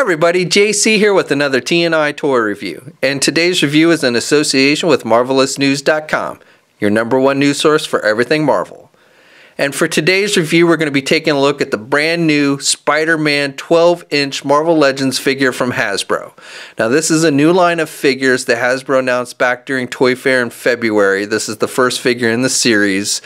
everybody, JC here with another T&I toy review. And today's review is in association with MarvelousNews.com, your #1 news source for everything Marvel. And for today's review, we're going to be taking a look at the brand new Spider-Man 12-inch Marvel Legends figure from Hasbro. Now this is a new line of figures that Hasbro announced back during Toy Fair in February. This is the first figure in the series.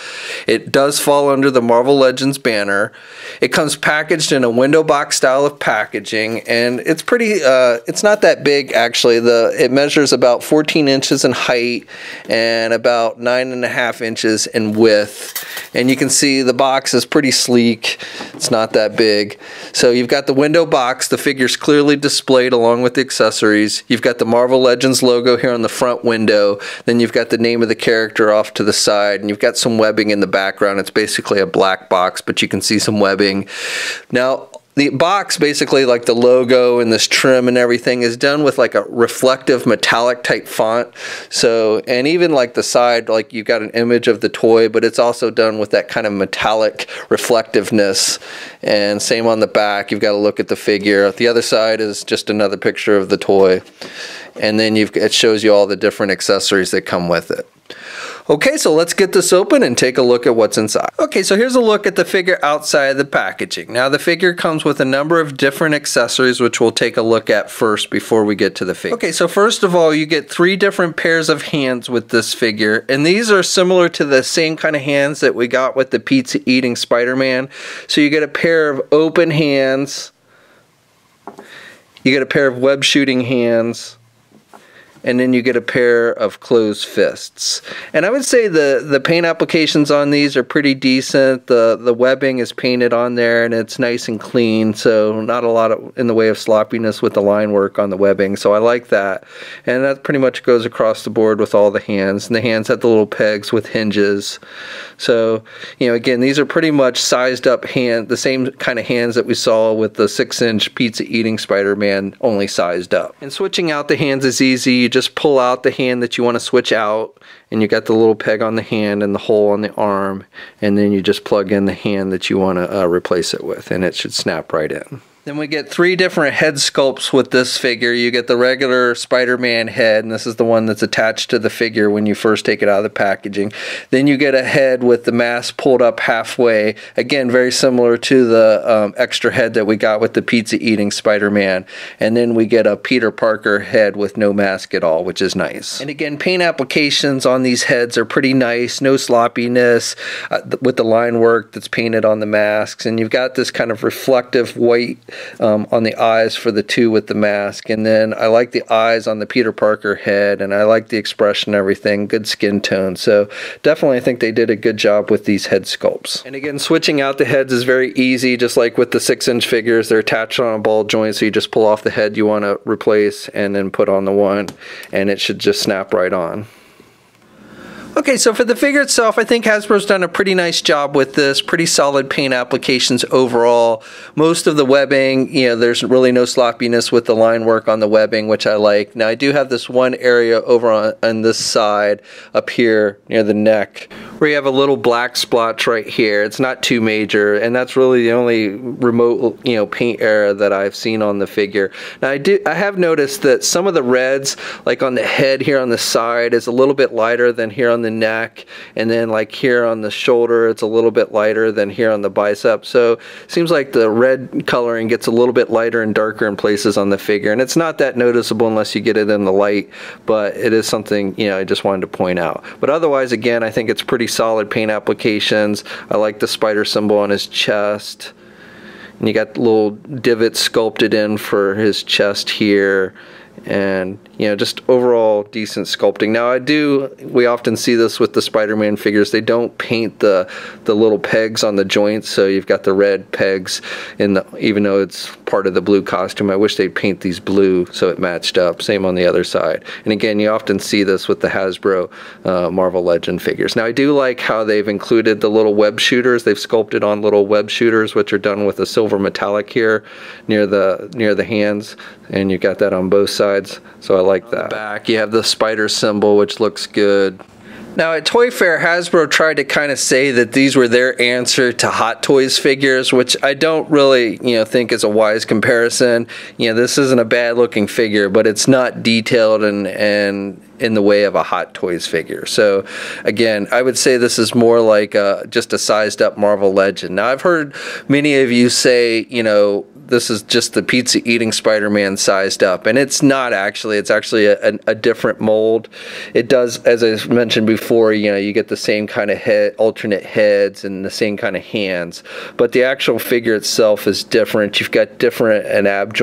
It does fall under the Marvel Legends banner. It comes packaged in a window box style of packaging, and it's pretty, it's not that big actually. It measures about 14 inches in height and about 9.5 inches in width. And you can see the box is pretty sleek. It's not that big. So you've got the window box. The figure's clearly displayed along with the accessories. You've got the Marvel Legends logo here on the front window. Then you've got the name of the character off to the side, and you've got some webbing in the background. It's basically a black box, but you can see some webbing. Now, the box, basically like the logo and this trim and everything, is done with like a reflective metallic type font. So, and even like the side, like you've got an image of the toy, but it's also done with that kind of metallic reflectiveness. And same on the back, you've got to look at the figure. The other side is just another picture of the toy. And then it shows you all the different accessories that come with it. Okay, so let's get this open and take a look at what's inside. Okay, so here's a look at the figure outside of the packaging. Now the figure comes with a number of different accessories, which we'll take a look at first before we get to the figure. Okay, so first of all, you get 3 different pairs of hands with this figure, and these are similar to the same kind of hands that we got with the pizza eating Spider-Man. So you get a pair of open hands, you get a pair of web shooting hands, and then you get a pair of closed fists. And I would say the paint applications on these are pretty decent. The webbing is painted on there and it's nice and clean, so not a lot in the way of sloppiness with the line work on the webbing, so I like that. And that pretty much goes across the board with all the hands. And the hands have the little pegs with hinges. So, you know, again, these are pretty much sized up the same kind of hands that we saw with the 6-inch pizza eating Spider-Man, only sized up. And switching out the hands is easy. You just pull out the hand that you want to switch out, and you got the little peg on the hand and the hole on the arm, and then you just plug in the hand that you want to replace it with, and it should snap right in. Then we get 3 different head sculpts with this figure. You get the regular Spider-Man head, and this is the one that's attached to the figure when you first take it out of the packaging. Then you get a head with the mask pulled up halfway. Again, very similar to the extra head that we got with the pizza-eating Spider-Man. And then we get a Peter Parker head with no mask at all, which is nice. And again, paint applications on these heads are pretty nice. No sloppiness with the line work that's painted on the masks. And you've got this kind of reflective white on the eyes for the 2 with the mask. And then I like the eyes on the Peter Parker head, and I like the expression and everything, good skin tone. So definitely I think they did a good job with these head sculpts. And again, switching out the heads is very easy, just like with the 6-inch figures. They're attached on a ball joint, so you just pull off the head you want to replace and then put on the one, and it should just snap right on. Okay, so for the figure itself, I think Hasbro's done a pretty nice job with this. Pretty solid paint applications overall. Most of the webbing, you know, there's really no sloppiness with the line work on the webbing, which I like. Now, I do have this one area over on this side up here near the neck where you have a little black splotch right here. It's not too major, and that's really the only remote, you know, paint error that I've seen on the figure. Now, I have noticed that some of the reds, like on the head here on the side, is a little bit lighter than here on the neck, and then like here on the shoulder it's a little bit lighter than here on the bicep. So it seems like the red coloring gets a little bit lighter and darker in places on the figure, and it's not that noticeable unless you get it in the light, but it is something, you know, I just wanted to point out. But otherwise, again, I think it's pretty solid paint applications. I like the spider symbol on his chest, and you got little divots sculpted in for his chest here. And, you know, just overall decent sculpting. Now, we often see this with the Spider-Man figures. They don't paint the little pegs on the joints, so you've got the red pegs even though it's part of the blue costume. I wish they'd paint these blue so it matched up. Same on the other side. And again, you often see this with the Hasbro Marvel Legend figures. Now, I do like how they've included the little web shooters. They've sculpted on little web shooters, which are done with a silver metallic here near the hands, and you've got that on both sides. So I like that. On the back, you have the spider symbol, which looks good. Now at Toy Fair, Hasbro tried to kind of say that these were their answer to Hot Toys figures, which I don't really, think is a wise comparison. This isn't a bad looking figure, but it's not detailed and in the way of a Hot Toys figure. So again, I would say this is more like just a sized up Marvel Legend. Now I've heard many of you say, this is just the pizza eating Spider-Man sized up, and it's not actually. It's actually a different mold. It does, as I mentioned before, you get the same kind of alternate heads and the same kind of hands, but the actual figure itself is different. You've got different ab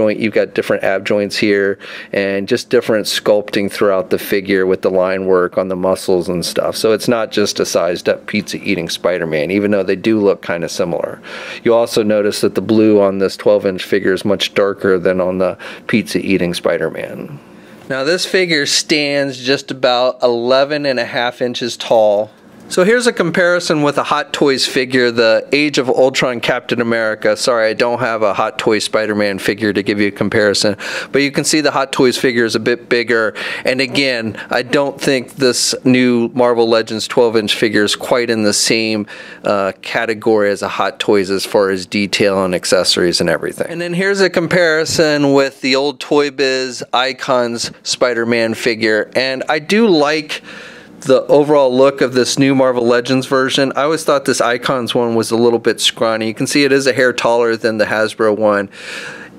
joints here, and just different sculpting throughout the figure with the line work on the muscles and stuff. So it's not just a sized up pizza eating Spider-Man, even though they do look kind of similar. You also notice that the blue on this 12-inch figure is much darker than on the pizza eating Spider-Man. Now this figure stands just about 11.5 inches tall. So here's a comparison with a Hot Toys figure, the Age of Ultron Captain America. Sorry, I don't have a Hot Toys Spider-Man figure to give you a comparison, but you can see the Hot Toys figure is a bit bigger. And again, I don't think this new Marvel Legends 12-inch figure is quite in the same category as a Hot Toys as far as detail and accessories and everything. And then here's a comparison with the old Toy Biz Icons Spider-Man figure, and I do like the overall look of this new Marvel Legends version. I always thought this Icons one was a little bit scrawny. You can see it is a hair taller than the Hasbro one.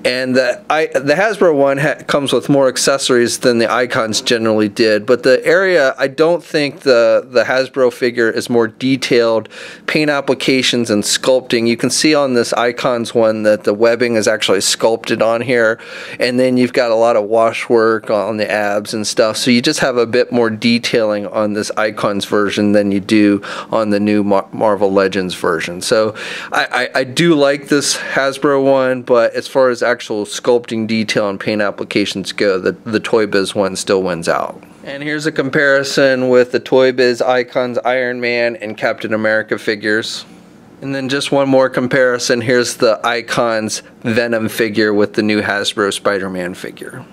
And the Hasbro one comes with more accessories than the Icons generally did, but the area, I don't think the Hasbro figure is more detailed, paint applications and sculpting. You can see on this Icons one that the webbing is actually sculpted on here, and then you've got a lot of wash work on the abs and stuff, so you just have a bit more detailing on this Icons version than you do on the new Marvel Legends version. So I do like this Hasbro one, but as far as actual sculpting detail and paint applications go, the Toy Biz one still wins out. And here's a comparison with the Toy Biz Icons Iron Man and Captain America figures. And then just one more comparison, here's the Icons Venom figure with the new Hasbro Spider-Man figure.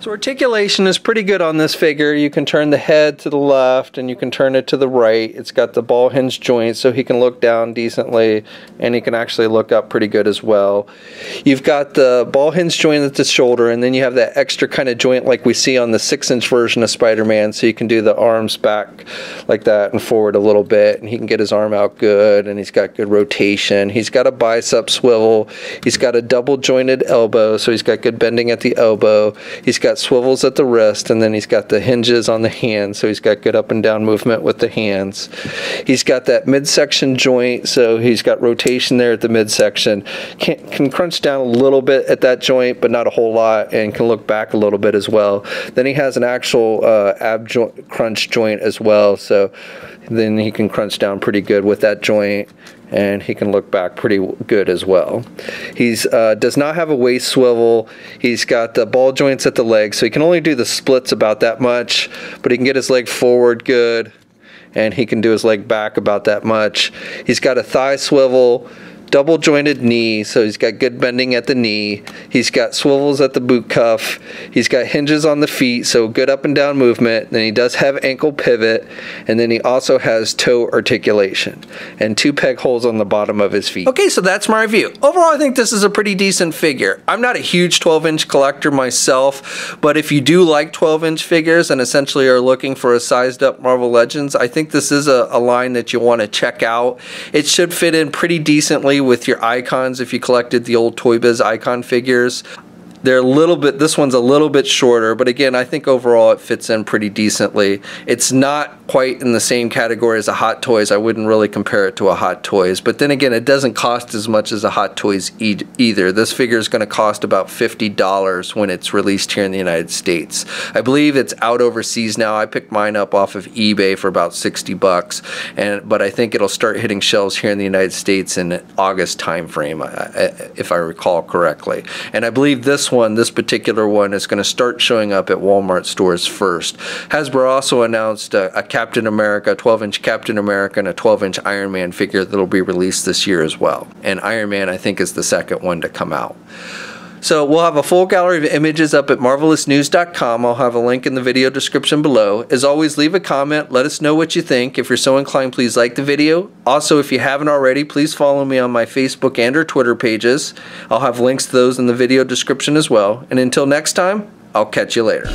So articulation is pretty good on this figure. You can turn the head to the left and you can turn it to the right. It's got the ball hinge joint so he can look down decently, and he can actually look up pretty good as well. You've got the ball hinge joint at the shoulder, and then you have that extra kind of joint like we see on the 6-inch version of Spider-Man, so you can do the arms back like that and forward a little bit, and he can get his arm out good, and he's got good rotation. He's got a bicep swivel. He's got a double jointed elbow, so he's got good bending at the elbow. He's got swivels at the wrist, and then he's got the hinges on the hands, so he's got good up and down movement with the hands. He's got that midsection joint, so he's got rotation there at the midsection. Can crunch down a little bit at that joint, but not a whole lot, and can look back a little bit as well. Then he has an actual crunch joint as well, so then he can crunch down pretty good with that joint, and he can look back pretty good as well. He does not have a waist swivel. He's got the ball joints at the legs, so he can only do the splits about that much, but he can get his leg forward good, and he can do his leg back about that much. He's got a thigh swivel, double jointed knee, so he's got good bending at the knee. He's got swivels at the boot cuff. He's got hinges on the feet, so good up and down movement. Then he does have ankle pivot, and then he also has toe articulation and 2 peg holes on the bottom of his feet. Okay, so that's my review. Overall, I think this is a pretty decent figure. I'm not a huge 12-inch collector myself, but if you do like 12-inch figures and essentially are looking for a sized up Marvel Legends, I think this is a line that you want to check out. It should fit in pretty decently with your Icons if you collected the old Toy Biz Icon figures. They're a little bit, this one's a little bit shorter, but again, I think overall it fits in pretty decently. It's not quite in the same category as a Hot Toys. I wouldn't really compare it to a Hot Toys, but then again, it doesn't cost as much as a Hot Toys either. This figure is going to cost about $50 when it's released here in the United States. I believe it's out overseas now. I picked mine up off of eBay for about 60 bucks, but I think it'll start hitting shelves here in the United States in August time frame, if I recall correctly. And I believe this particular one is going to start showing up at Walmart stores first. Hasbro also announced a Captain America, 12-inch Captain America, and a 12-inch Iron Man figure that'll be released this year as well. And Iron Man, I think, is the second one to come out. So we'll have a full gallery of images up at marvelousnews.com. I'll have a link in the video description below. As always, leave a comment. Let us know what you think. If you're so inclined, please like the video. Also, if you haven't already, please follow me on my Facebook and or Twitter pages. I'll have links to those in the video description as well. And until next time, I'll catch you later.